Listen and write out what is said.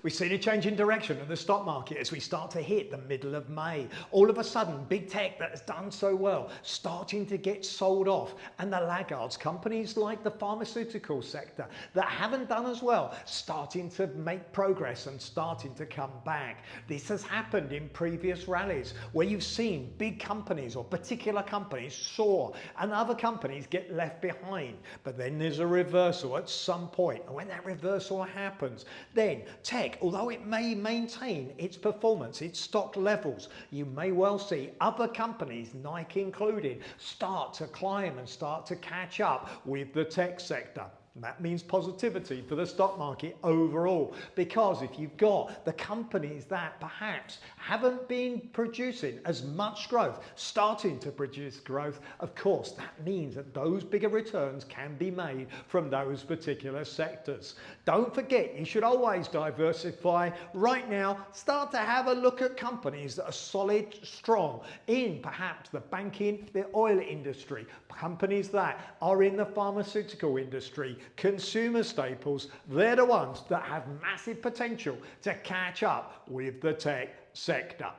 We've seen a change in direction in the stock market as we start to hit the middle of May. All of a sudden, big tech that has done so well, starting to get sold off, and the laggards, companies like the pharmaceutical sector that haven't done as well, starting to make progress and starting to come back. This has happened in previous rallies where you've seen big companies or particular companies soar and other companies get left behind. But then there's a reversal at some point, and when that reversal happens, then tech, although it may maintain its performance, its stock levels, you may well see other companies, Nike included, start to climb and start to catch up with the tech sector. And that means positivity for the stock market overall, because if you've got the companies that perhaps haven't been producing as much growth, starting to produce growth, of course, that means that those bigger returns can be made from those particular sectors. Don't forget, you should always diversify. Right now, start to have a look at companies that are solid, strong in perhaps the banking, the oil industry, companies that are in the pharmaceutical industry, consumer staples. They're the ones that have massive potential to catch up with the tech sector.